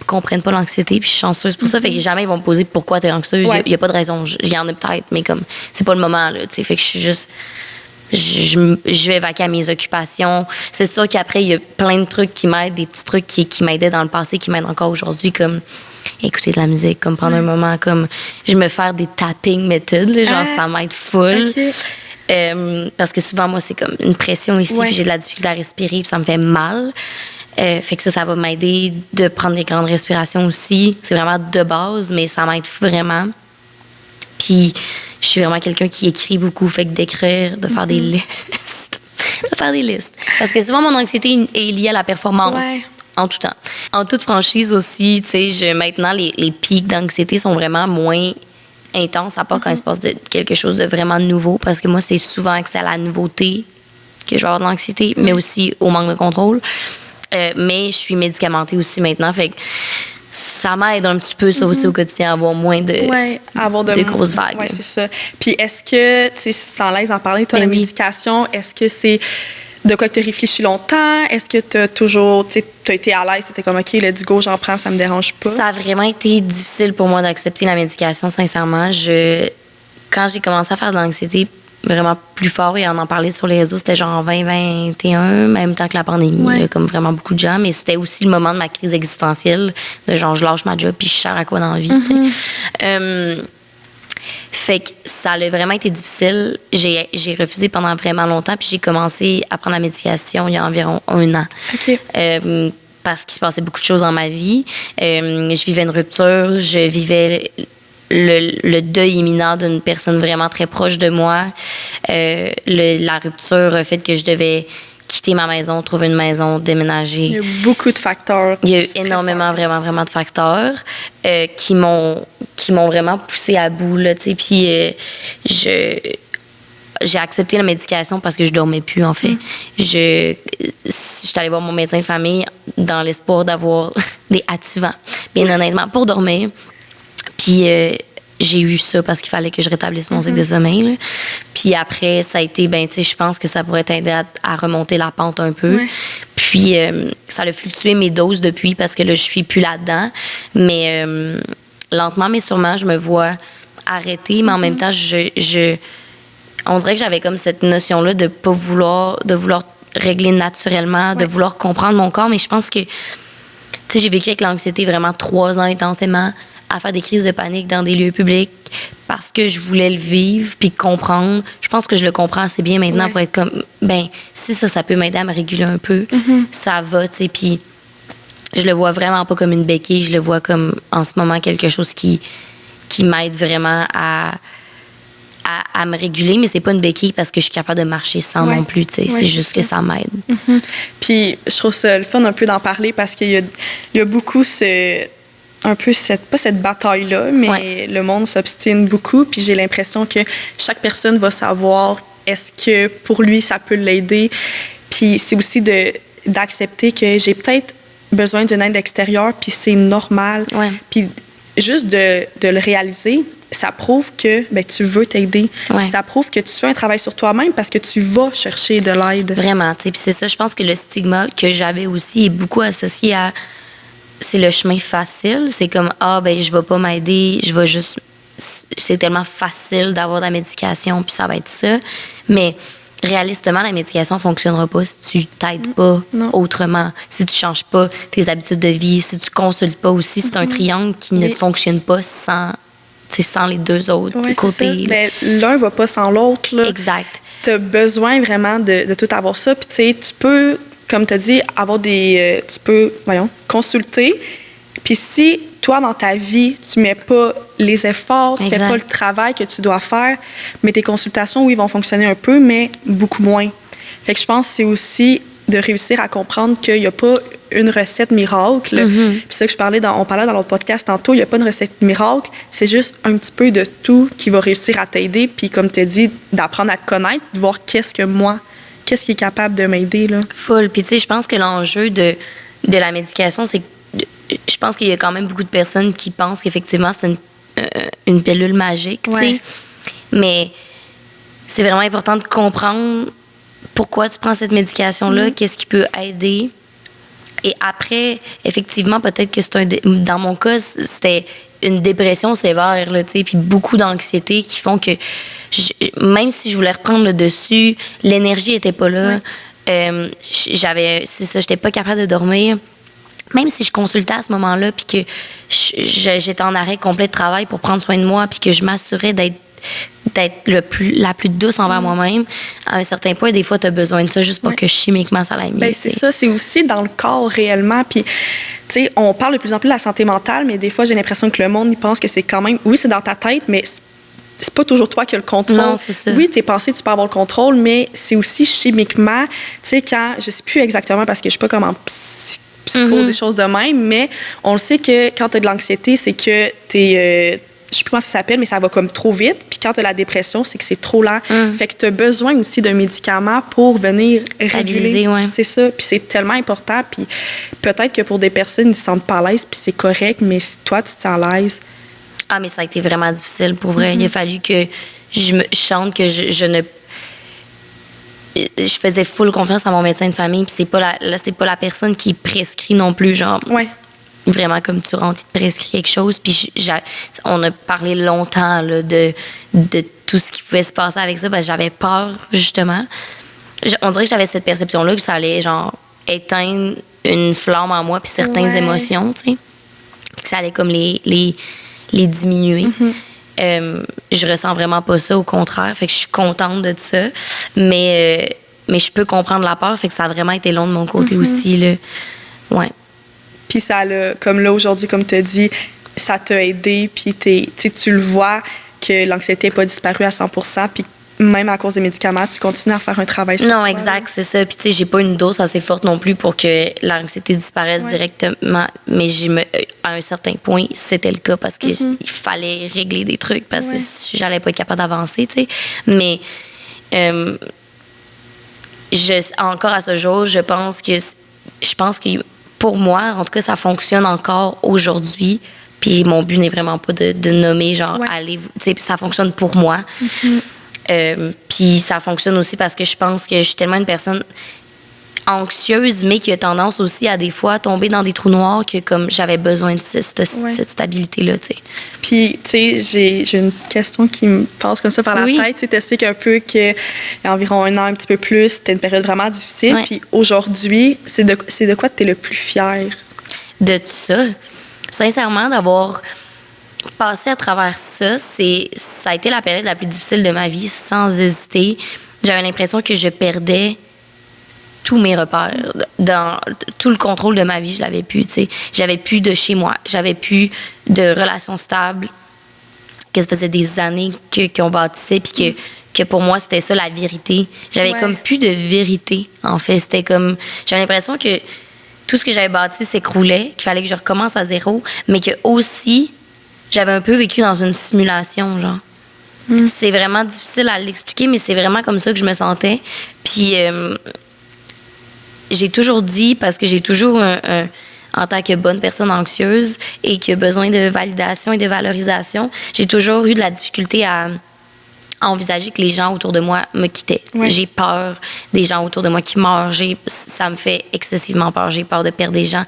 comprennent pas l'anxiété, puis je suis chanceuse pour ça. Fait que jamais ils vont me poser pourquoi t'es anxieuse. Il y a pas de raison. Il y en a peut-être, mais comme c'est pas le moment, là, tu sais. Fait que je suis juste... Je vais vaquer à mes occupations. C'est sûr qu'après, il y a plein de trucs qui m'aident, des petits trucs qui m'aidaient dans le passé, qui m'aident encore aujourd'hui, comme écouter de la musique, comme prendre un moment, comme je me faire des tapping méthodes, là, genre ça m'aide full. Parce que souvent, moi, c'est comme une pression ici, puis j'ai de la difficulté à respirer, puis ça me fait mal. Fait que ça va m'aider de prendre des grandes respirations aussi. C'est vraiment de base, mais ça m'aide vraiment. Puis, je suis vraiment quelqu'un qui écrit beaucoup. Fait que d'écrire, de faire des listes. Parce que souvent, mon anxiété est liée à la performance. En tout temps. En toute franchise aussi, tu sais, maintenant, les pics d'anxiété sont vraiment moins intenses, à part quand il se passe quelque chose de vraiment nouveau. Parce que moi, c'est souvent accès à la nouveauté que je vais avoir de l'anxiété, mais aussi au manque de contrôle. Mais je suis médicamentée aussi maintenant, fait que ça m'aide un petit peu, ça aussi, au quotidien, à avoir moins de grosses vagues. Oui, c'est ça. Puis est-ce que, tu sais, sans l'aise d'en parler, toi, la médication, est-ce que c'est de quoi tu as réfléchi longtemps? Est-ce que tu as toujours, tu sais, tu as été à l'aise, c'était comme, OK, let's go, j'en prends, ça me dérange pas? Ça a vraiment été difficile pour moi d'accepter la médication, sincèrement. Quand j'ai commencé à faire de l'anxiété, vraiment plus fort et on en parlait sur les réseaux. C'était genre en 2021, même temps que la pandémie, là, comme vraiment beaucoup de gens. Mais c'était aussi le moment de ma crise existentielle, de genre, je lâche ma job puis je sers à quoi dans la vie, tu sais. Fait que ça a vraiment été difficile. J'ai refusé pendant vraiment longtemps, puis j'ai commencé à prendre la médication il y a environ 1 an. OK. Parce qu'il se passait beaucoup de choses dans ma vie. Je vivais une rupture, je vivais le deuil imminent d'une personne vraiment très proche de moi. La rupture a fait que je devais quitter ma maison, trouver une maison, déménager. Il y a beaucoup de facteurs. Il y a eu énormément, vraiment de facteurs qui m'ont vraiment poussée à bout, là, tu sais. Puis j'ai accepté la médication parce que je dormais plus, en fait. Je suis allée voir mon médecin de famille dans l'espoir d'avoir des activants, bien honnêtement, pour dormir. Puis j'ai eu ça parce qu'il fallait que je rétablisse mon cycle de sommeil, là. Puis après, ça a été, ben, tu sais, je pense que ça pourrait t'aider à remonter la pente un peu. Ouais. Puis ça a fluctué mes doses depuis parce que là, je suis plus là-dedans. Mais lentement, mais sûrement, je me vois arrêter, mais en même temps, on dirait que j'avais comme cette notion-là de vouloir régler naturellement, de vouloir comprendre mon corps. Mais je pense que, tu sais, j'ai vécu avec l'anxiété vraiment 3 ans intensément, à faire des crises de panique dans des lieux publics parce que je voulais le vivre puis comprendre. Je pense que je le comprends assez bien maintenant pour être comme, ben, si ça peut m'aider à me réguler un peu, ça va, tu sais. Puis je le vois vraiment pas comme une béquille, je le vois comme, en ce moment, quelque chose qui m'aide vraiment à me réguler, mais c'est pas une béquille parce que je suis capable de marcher sans non plus, tu sais. C'est juste que ça m'aide. Puis je trouve ça le fun un peu d'en parler parce qu'il y a beaucoup pas cette bataille-là, mais le monde s'obstine beaucoup. Puis j'ai l'impression que chaque personne va savoir est-ce que pour lui, ça peut l'aider. Puis c'est aussi d'accepter que j'ai peut-être besoin d'une aide extérieure, puis c'est normal. Ouais. Puis juste de le réaliser, ça prouve que ben, tu veux t'aider. Ouais. Ça prouve que tu fais un travail sur toi-même parce que tu vas chercher de l'aide. Vraiment, tu sais. Puis c'est ça, je pense que le stigma que j'avais aussi est beaucoup associé à... C'est le chemin facile. C'est comme, ben je vais pas m'aider, je vais juste... C'est tellement facile d'avoir de la médication, puis ça va être ça. Mais réalistement, la médication ne fonctionnera pas si tu t'aides pas autrement, si tu changes pas tes habitudes de vie, si tu consultes pas aussi. C'est un triangle qui ne fonctionne pas sans les deux autres côtés. Ben, l'un va pas sans l'autre. Là. Exact. Tu as besoin vraiment de tout avoir ça. Puis tu sais, tu peux, comme tu as dit, avoir tu peux, consulter. Puis si toi, dans ta vie, tu mets pas les efforts, tu fais pas le travail que tu dois faire, mais tes consultations, oui, vont fonctionner un peu, mais beaucoup moins. Fait que je pense que c'est aussi de réussir à comprendre qu'il n'y a pas une recette miracle. Puis ça que on parlait dans l'autre podcast tantôt, il n'y a pas une recette miracle. C'est juste un petit peu de tout qui va réussir à t'aider. Puis comme tu as dit, d'apprendre à te connaître, de voir qu'est-ce qui est capable de m'aider. Là. Full. Puis tu sais, je pense que l'enjeu de la médication, c'est que je pense qu'il y a quand même beaucoup de personnes qui pensent qu'effectivement, c'est une pilule magique, tu sais. Mais c'est vraiment important de comprendre pourquoi tu prends cette médication-là, qu'est-ce qui peut aider. Et après, effectivement, peut-être que dans mon cas, c'était une dépression sévère, là, tu sais, puis beaucoup d'anxiété qui font que même si je voulais reprendre le dessus, l'énergie était pas là. J'étais pas capable de dormir. Même si je consultais à ce moment-là, puis que j'étais en arrêt complet de travail pour prendre soin de moi, puis que je m'assurais d'être la plus douce envers moi-même, à un certain point, des fois, tu as besoin de ça juste pour que chimiquement, ça aille mieux. Ben, c'est ça, c'est aussi dans le corps réellement. Puis, tu sais, on parle de plus en plus de la santé mentale, mais des fois, j'ai l'impression que le monde, il pense que c'est quand même... Oui, c'est dans ta tête, mais c'est pas toujours toi qui as le contrôle. Non, c'est ça. Oui, tes pensées, tu peux avoir le contrôle, mais c'est aussi chimiquement, tu sais, quand... Je sais plus exactement parce que je suis pas comme en psycho, des choses de même, mais on le sait que quand tu as de l'anxiété, c'est que je sais plus comment ça s'appelle, mais ça va comme trop vite. Puis quand tu as la dépression, c'est que c'est trop lent. Fait que tu as besoin aussi d'un médicament pour venir réguler. Ouais. C'est ça. Puis c'est tellement important. Puis peut-être que pour des personnes, ils se sentent pas à l'aise, puis c'est correct, mais si toi, tu te sens à l'aise... Ah, mais ça a été vraiment difficile, pour vrai. Il a fallu que je chante que je ne... Je faisais full confiance à mon médecin de famille, puis c'est pas la personne qui prescrit non plus, genre... Ouais. Vraiment, comme tu rentres, il te prescrit quelque chose. Puis on a parlé longtemps là, de tout ce qui pouvait se passer avec ça, parce que j'avais peur, justement. On dirait que j'avais cette perception-là que ça allait, genre, éteindre une flamme en moi puis certaines émotions, tu sais. Que ça allait comme les diminuer. Je ressens vraiment pas ça, au contraire. Fait que je suis contente de ça. Mais je peux comprendre la peur, fait que ça a vraiment été long de mon côté aussi, là. Ouais. Puis ça l'a, comme là, aujourd'hui, comme tu as dit, ça t'a aidé, puis tu le vois que l'anxiété n'est pas disparue à 100%, puis même à cause des médicaments, tu continues à faire un travail sur toi. Non, exact, c'est ça. Puis tu sais, j'ai pas une dose assez forte non plus pour que l'anxiété disparaisse directement, mais à un certain point, c'était le cas parce que il fallait régler des trucs parce que j'allais pas être capable d'avancer, tu sais. Mais encore à ce jour, je pense que pour moi, en tout cas, ça fonctionne encore aujourd'hui. Puis mon but n'est vraiment pas de nommer, genre, allez, tu sais, ça fonctionne pour moi. Puis ça fonctionne aussi parce que je pense que je suis tellement une personne anxieuse, mais qui a tendance aussi à des fois tomber dans des trous noirs que comme j'avais besoin de cette stabilité-là, tu sais. Puis, tu sais, j'ai une question qui me passe comme ça par la tête. Tu t'expliques un peu qu'il y a environ 1 an, un petit peu plus, c'était une période vraiment difficile. Puis aujourd'hui, c'est de quoi tu es le plus fière? De tout ça. Sincèrement, d'avoir passé à travers ça, ça a été la période la plus difficile de ma vie, sans hésiter. J'avais l'impression que je perdais tous mes repères. Dans tout le contrôle de ma vie, je l'avais plus, tu sais. J'avais plus de chez moi. J'avais plus de relations stables. Que ça faisait des années qu'on bâtissait, puis que pour moi, c'était ça, la vérité. J'avais comme plus de vérité, en fait. C'était comme... J'avais l'impression que tout ce que j'avais bâti s'écroulait, qu'il fallait que je recommence à zéro, mais que aussi, j'avais un peu vécu dans une simulation, genre. C'est vraiment difficile à l'expliquer, mais c'est vraiment comme ça que je me sentais. Puis... j'ai toujours dit, parce que j'ai toujours, en tant que bonne personne anxieuse et qui a besoin de validation et de valorisation, j'ai toujours eu de la difficulté à envisager que les gens autour de moi me quittaient. J'ai peur des gens autour de moi qui meurent. Ça me fait excessivement peur. J'ai peur de perdre des gens.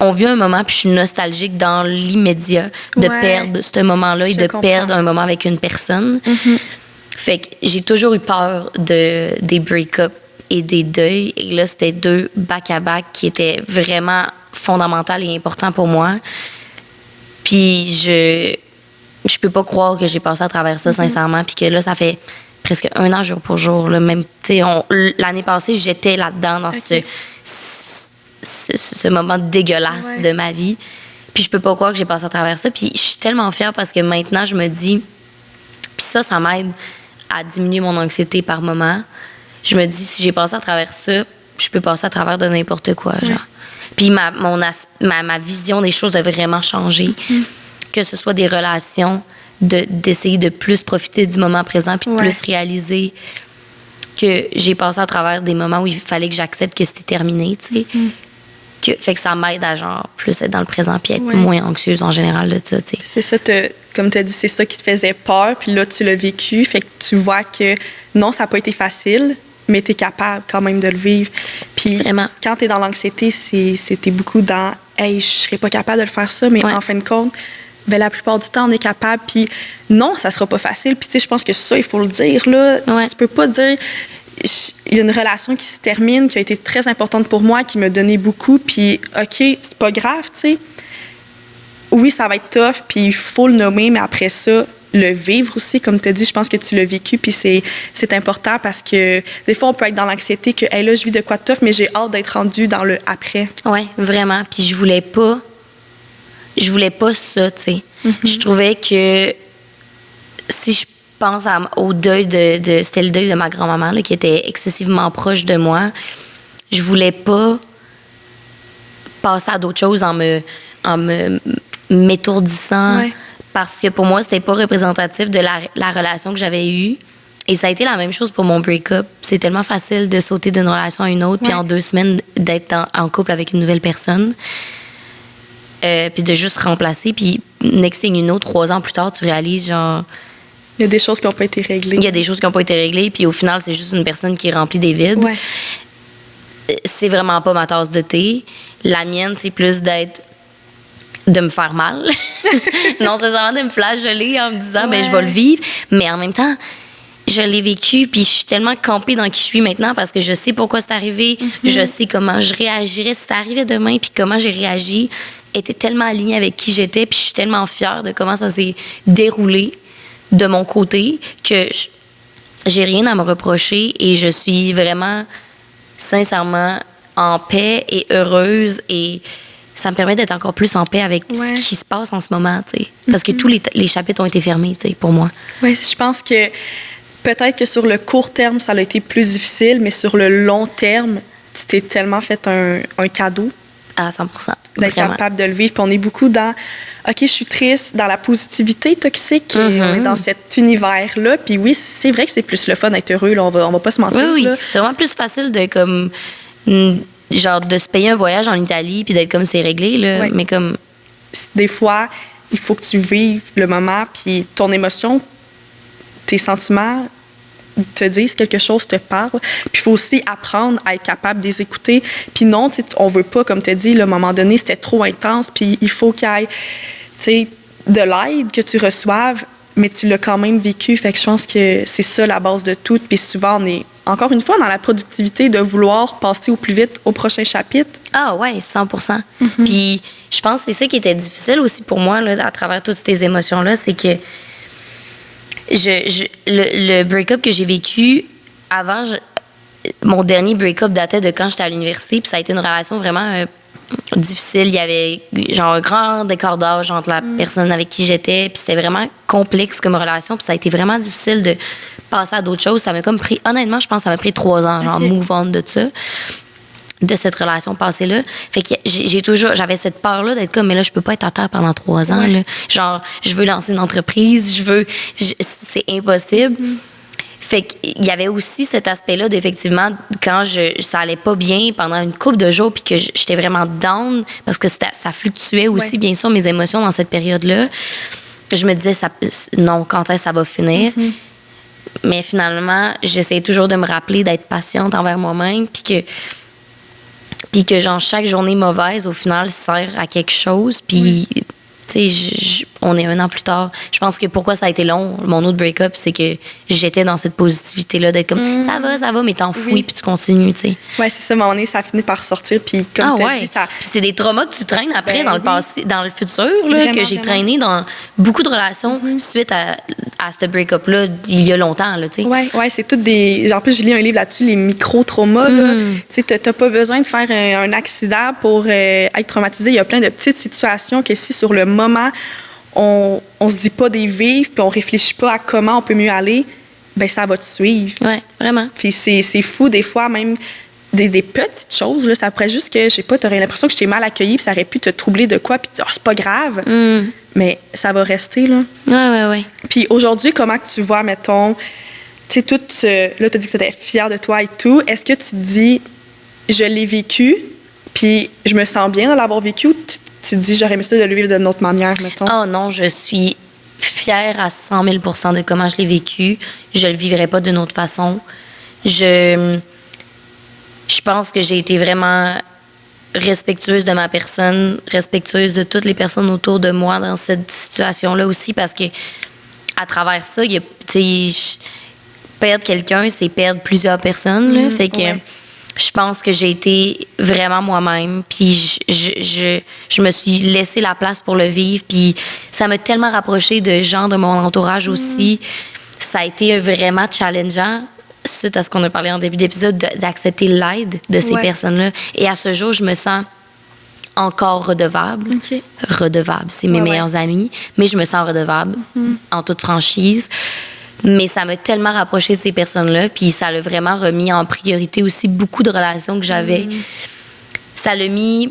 On vit un moment, puis je suis nostalgique dans l'immédiat de perdre ce moment-là et de perdre un moment avec une personne. Fait que j'ai toujours eu peur des break-ups et des deuils. Et là, c'était 2 back-à-back qui étaient vraiment fondamentaux et importants pour moi. Puis je peux pas croire que j'ai passé à travers ça, sincèrement. Puis que là, ça fait presque 1 an jour pour jour. Là, même, l'année passée, j'étais là-dedans, dans ce moment dégueulasse de ma vie. Puis je peux pas croire que j'ai passé à travers ça. Puis je suis tellement fière parce que maintenant, je me dis... Puis ça m'aide à diminuer mon anxiété par moment. Je me dis, si j'ai passé à travers ça, je peux passer à travers de n'importe quoi, genre. Puis ma vision des choses a vraiment changé. Que ce soit des relations, d'essayer de plus profiter du moment présent puis de plus réaliser que j'ai passé à travers des moments où il fallait que j'accepte que c'était terminé, tu sais. Fait que ça m'aide à, genre, plus être dans le présent puis être moins anxieuse en général de ça, tu sais. C'est ça, comme tu as dit, c'est ça qui te faisait peur, puis là, tu l'as vécu. Fait que tu vois que non, ça n'a pas été facile, mais tu es capable quand même de le vivre. Puis quand tu es dans l'anxiété, c'était beaucoup dans « Hey, je serais pas capable de le faire ça », mais en fin de compte, ben, la plupart du temps, on est capable. Puis non, ça sera pas facile. Puis tu sais, je pense que ça, il faut le dire, là. Tu peux pas dire... Il y a une relation qui se termine, qui a été très importante pour moi, qui m'a donné beaucoup, puis OK, c'est pas grave, tu sais. Oui, ça va être tough, puis il faut le nommer, mais après ça, le vivre aussi, comme tu as dit, je pense que tu l'as vécu, puis c'est important parce que des fois, on peut être dans l'anxiété que, hey, là, je vis de quoi de tough, mais j'ai hâte d'être rendue dans le après. Oui, vraiment. Puis je voulais pas ça, tu sais. Je trouvais que si je pense au deuil c'était le deuil de ma grand-maman, là, qui était excessivement proche de moi, je voulais pas passer à d'autres choses en m'étourdissant, parce que pour moi, c'était pas représentatif de la relation que j'avais eue. Et ça a été la même chose pour mon break-up. C'est tellement facile de sauter d'une relation à une autre, puis en 2 semaines, d'être en couple avec une nouvelle personne. Puis de juste remplacer. Puis next thing you know, 3 ans plus tard, tu réalises, genre... Il y a des choses qui n'ont pas été réglées. Il y a des choses qui n'ont pas été réglées, puis au final, c'est juste une personne qui remplit des vides. C'est vraiment pas ma tasse de thé. La mienne, c'est plus d'être de me faire mal. Non, sincèrement, de me flageller en me disant, ben je vais le vivre. Mais en même temps, je l'ai vécu, puis je suis tellement campée dans qui je suis maintenant parce que je sais pourquoi c'est arrivé, je sais comment je réagirais si ça arrivait demain, puis comment j'ai réagi était tellement alignée avec qui j'étais, puis je suis tellement fière de comment ça s'est déroulé de mon côté que j'ai rien à me reprocher et je suis vraiment, sincèrement, en paix et heureuse et ça me permet d'être encore plus en paix avec ce qui se passe en ce moment, tu sais. Parce que tous les chapitres ont été fermés, tu sais, pour moi. Oui, je pense que peut-être que sur le court terme, ça a été plus difficile, mais sur le long terme, tu t'es tellement fait un cadeau. À 100%. D'être capable de le vivre. Puis on est beaucoup dans, OK, je suis triste, dans la positivité toxique. Et on est dans cet univers-là. Puis oui, c'est vrai que c'est plus le fun d'être heureux. Là, on va pas se mentir. Oui, là. C'est vraiment plus facile de, comme, genre, de se payer un voyage en Italie puis d'être comme c'est réglé. Là. Oui. Mais comme... Des fois, il faut que tu vives le moment. Puis ton émotion, tes sentiments te disent quelque chose, te parle. Puis il faut aussi apprendre à être capable de les écouter. Puis non, on veut pas, comme tu as dit, à un moment donné, c'était trop intense. Puis il faut qu'il y ait de l'aide que tu reçoives, mais tu l'as quand même vécu. Fait que je pense que c'est ça la base de tout. Puis souvent, on est, encore une fois, dans la productivité de vouloir passer au plus vite au prochain chapitre. Ah ouais, 100%. Puis je pense que c'est ça qui était difficile aussi pour moi, là, à travers toutes ces émotions-là, c'est que le break-up que j'ai vécu avant, mon dernier break-up datait de quand j'étais à l'université, puis ça a été une relation vraiment difficile. Il y avait genre un grand écart d'âge entre la personne avec qui j'étais, puis c'était vraiment complexe comme relation, puis ça a été vraiment difficile de passer à d'autres choses. Ça m'a comme pris, honnêtement, je pense que ça m'a pris 3 ans, genre move on de ça, de cette relation passée-là. Fait que j'avais cette peur-là d'être comme, mais là, je peux pas être à terre pendant 3 ans. Là. Genre, je veux lancer une entreprise, c'est impossible. Fait qu'il y avait aussi cet aspect-là d'effectivement, quand ça allait pas bien pendant une couple de jours, puis que j'étais vraiment down, parce que ça fluctuait aussi, bien sûr, mes émotions dans cette période-là. Je me disais, non, quand est-ce que ça va finir? Mais finalement, j'essayais toujours de me rappeler d'être patiente envers moi-même, puis que genre, chaque journée mauvaise, au final, sert à quelque chose. Puis, tu sais, on est 1 an plus tard. Je pense que pourquoi ça a été long, mon autre break-up, c'est que j'étais dans cette positivité-là d'être comme, ça va, mais t'enfouis, puis tu continues, tu sais. Oui, c'est ça, à un moment donné, ça finit par sortir. Puis, comme tu as dit, ça. Puis c'est des traumas que tu traînes après dans le passé, dans le futur, là, que j'ai traîné dans beaucoup de relations suite à ce break-up-là, il y a longtemps, là, tu sais. Oui, c'est toutes des. En plus, j'ai lu un livre là-dessus, les micro-traumas, là. Tu sais, t'as pas besoin de faire un accident pour être traumatisé. Il y a plein de petites situations que si sur le moment, on se dit pas des vivre, puis on réfléchit pas à comment on peut mieux aller, ben ça va te suivre. Oui, vraiment. Puis c'est fou, des fois, même des petites choses, là, ça pourrait juste que, je sais pas, t'aurais l'impression que je t'ai mal accueilli, puis ça aurait pu te troubler de quoi, puis tu dis, c'est pas grave. Mais ça va rester, là. Oui. Puis aujourd'hui, comment que tu vois, mettons, tu sais, tout là, tu as dit que tu étais fière de toi et tout. Est-ce que tu te dis, je l'ai vécu, puis je me sens bien de l'avoir vécu, ou tu te dis, j'aurais aimé ça de le vivre d'une autre manière, mettons? Oh non, je suis fière à 100 000 % de comment je l'ai vécu. Je le vivrai pas d'une autre façon. Je pense que j'ai été vraiment respectueuse de ma personne, respectueuse de toutes les personnes autour de moi dans cette situation-là aussi, parce que à travers ça, tu sais, perdre quelqu'un, c'est perdre plusieurs personnes, là. Fait que je pense que j'ai été vraiment moi-même, puis je me suis laissé la place pour le vivre, puis ça m'a tellement rapproché de gens de mon entourage aussi. Ça a été vraiment challengeant, suite à ce qu'on a parlé en début d'épisode, d'accepter l'aide de ces personnes-là. Et à ce jour, je me sens encore redevable. Redevable, c'est mes meilleurs amis, mais je me sens redevable en toute franchise. Mais ça m'a tellement rapproché de ces personnes-là, puis ça l'a vraiment remis en priorité aussi beaucoup de relations que j'avais. Ça l'a mis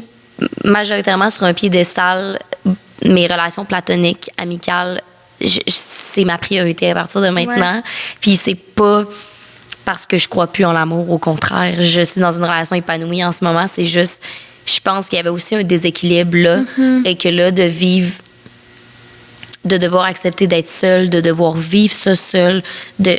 majoritairement sur un piédestal mes relations platoniques, amicales. C'est ma priorité à partir de maintenant. Puis c'est pas parce que je crois plus en l'amour, au contraire. Je suis dans une relation épanouie en ce moment. C'est juste, je pense qu'il y avait aussi un déséquilibre là, et que là, de devoir accepter d'être seule, de devoir vivre ça seule, de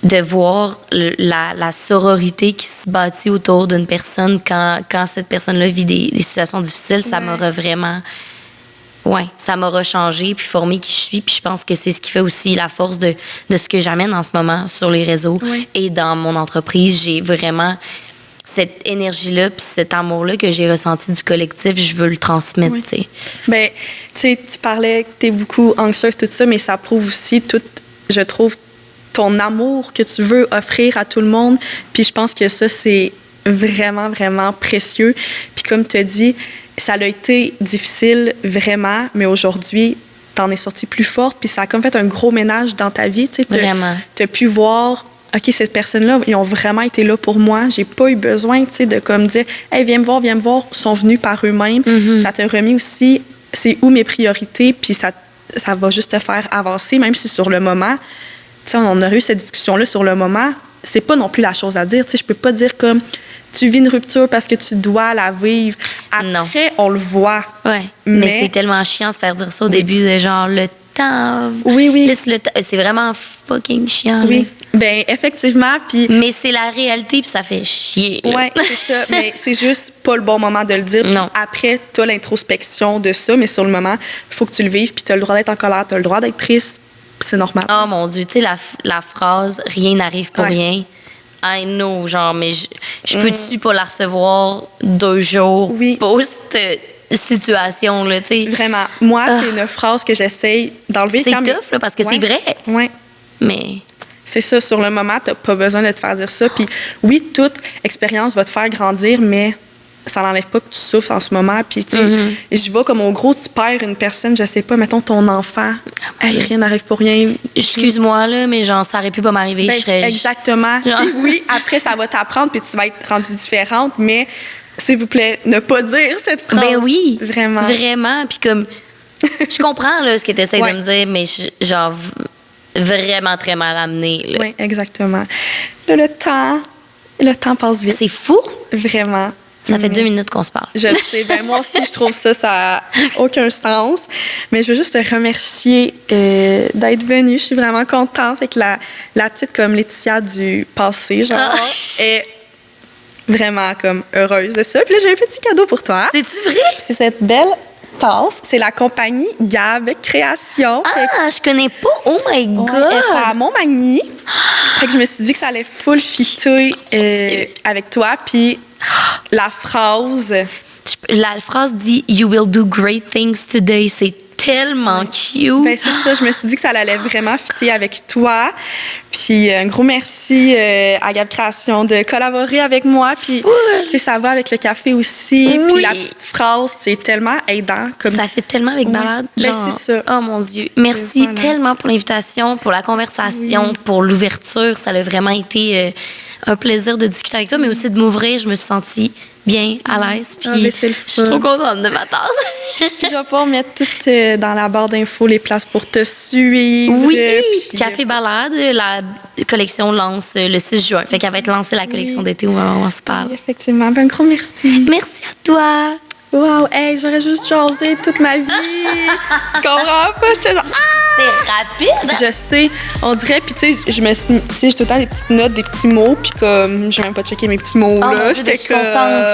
de voir la sororité qui se bâtit autour d'une personne quand cette personne-là vit des situations difficiles, ça m'aura vraiment... Oui, ça m'aura changé puis formé qui je suis. Puis je pense que c'est ce qui fait aussi la force de ce que j'amène en ce moment sur les réseaux et dans mon entreprise. J'ai vraiment cette énergie-là puis cet amour-là que j'ai ressenti du collectif, je veux le transmettre, tu sais. Bien, tu sais, tu parlais que tu es beaucoup anxieuse, tout ça, mais ça prouve aussi tout, je trouve, ton amour que tu veux offrir à tout le monde. Puis je pense que ça, c'est vraiment, vraiment précieux. Puis comme tu as dit, ça a été difficile, vraiment, mais aujourd'hui, t'en es sortie plus forte, puis ça a comme fait un gros ménage dans ta vie, tu sais. Vraiment. T'as pu voir, OK, cette personne-là, ils ont vraiment été là pour moi. J'ai pas eu besoin, tu sais, de comme dire, hey, viens me voir, ils sont venus par eux-mêmes. Mm-hmm. Ça t'a remis aussi, c'est où mes priorités, puis ça va juste te faire avancer, même si sur le moment, tu sais, on a eu cette discussion-là sur le moment, c'est pas non plus la chose à dire, tu sais, je peux pas dire comme, tu vis une rupture parce que tu dois la vivre. Après, non. On le voit. Ouais. Mais c'est tellement chiant de se faire dire ça au début, de genre, le temps. Oui. Laisse le temps. C'est vraiment fucking chiant. Oui. Bien, effectivement. Puis... Mais c'est la réalité, puis ça fait chier. Oui, c'est ça. Mais c'est juste pas le bon moment de le dire. Non. Puis après, tu as l'introspection de ça, mais sur le moment, il faut que tu le vives, puis tu as le droit d'être en colère, tu as le droit d'être triste, puis c'est normal. Oh mon Dieu, tu sais, la phrase « rien n'arrive pour rien ». I know, genre, mais je peux-tu pas la recevoir 2 jours post-situation, là, tu sais? Vraiment. Moi, c'est une phrase que j'essaye d'enlever. C'est tough, là, parce que c'est vrai. Oui. Mais... C'est ça, sur le moment, t'as pas besoin de te faire dire ça. Puis oui, toute expérience va te faire grandir, mais ça n'enlève pas que tu souffres en ce moment. Puis, tu sais, je vois comme au gros, tu perds une personne, je sais pas, mettons ton enfant, hey, rien n'arrive pour rien. Excuse-moi, là, mais genre, ça aurait pu pas m'arriver. Ben, je serais... Exactement. Puis oui, après, ça va t'apprendre, puis tu vas être rendue différente, mais s'il vous plaît, ne pas dire cette phrase. Ben oui. Vraiment. Vraiment. Puis comme, je comprends là, ce que tu essaies de me dire, mais genre, vraiment très mal amené. Là. Oui, exactement. Là, le temps passe vite. C'est fou. Vraiment. Ça fait 2 minutes qu'on se parle. Je le sais. Ben, moi aussi, je trouve ça n'a aucun sens. Mais je veux juste te remercier d'être venue. Je suis vraiment contente. Fait que la petite comme Laetitia du passé, genre, est vraiment comme heureuse de ça. Puis là, j'ai un petit cadeau pour toi. C'est-tu vrai? C'est cette belle tasse. C'est la compagnie Gab Création. Ah, je connais pas. Oh my God! Elle est à Montmagny. Fait que je me suis dit que ça allait full fitter avec toi. Puis la phrase dit « You will do great things today ». C'est tellement cute. Ben, c'est ça. Je me suis dit que ça allait vraiment fitter avec toi. Puis un gros merci à Gab Création de collaborer avec moi. Puis tu sais, ça va avec le café aussi. Oui. Puis la petite phrase, c'est tellement aidant. Comme... Ça fait tellement avec balade. Genre, ben, c'est ça. Oh mon Dieu. Merci tellement pour l'invitation, pour la conversation, pour l'ouverture. Ça a vraiment été un plaisir de discuter avec toi, mais aussi de m'ouvrir. Je me suis sentie bien, à l'aise. Puis je suis trop contente de ma tasse. Je vais pouvoir mettre tout dans la barre d'infos, les places pour te suivre. Oui, Café Balade, la collection lance le 6 juin. Fait qu'elle va être lancée, la collection d'été où on se parle. Oui, effectivement. Ben, un gros merci. Merci à toi. Wow, hey, j'aurais juste jasé toute ma vie. Tu comprends pas? J'étais genre, c'est rapide. Je sais. On dirait, puis tu sais, j'ai tout le temps des petites notes, des petits mots, puis comme, j'ai même pas checké mes petits mots, là. J'étais contente.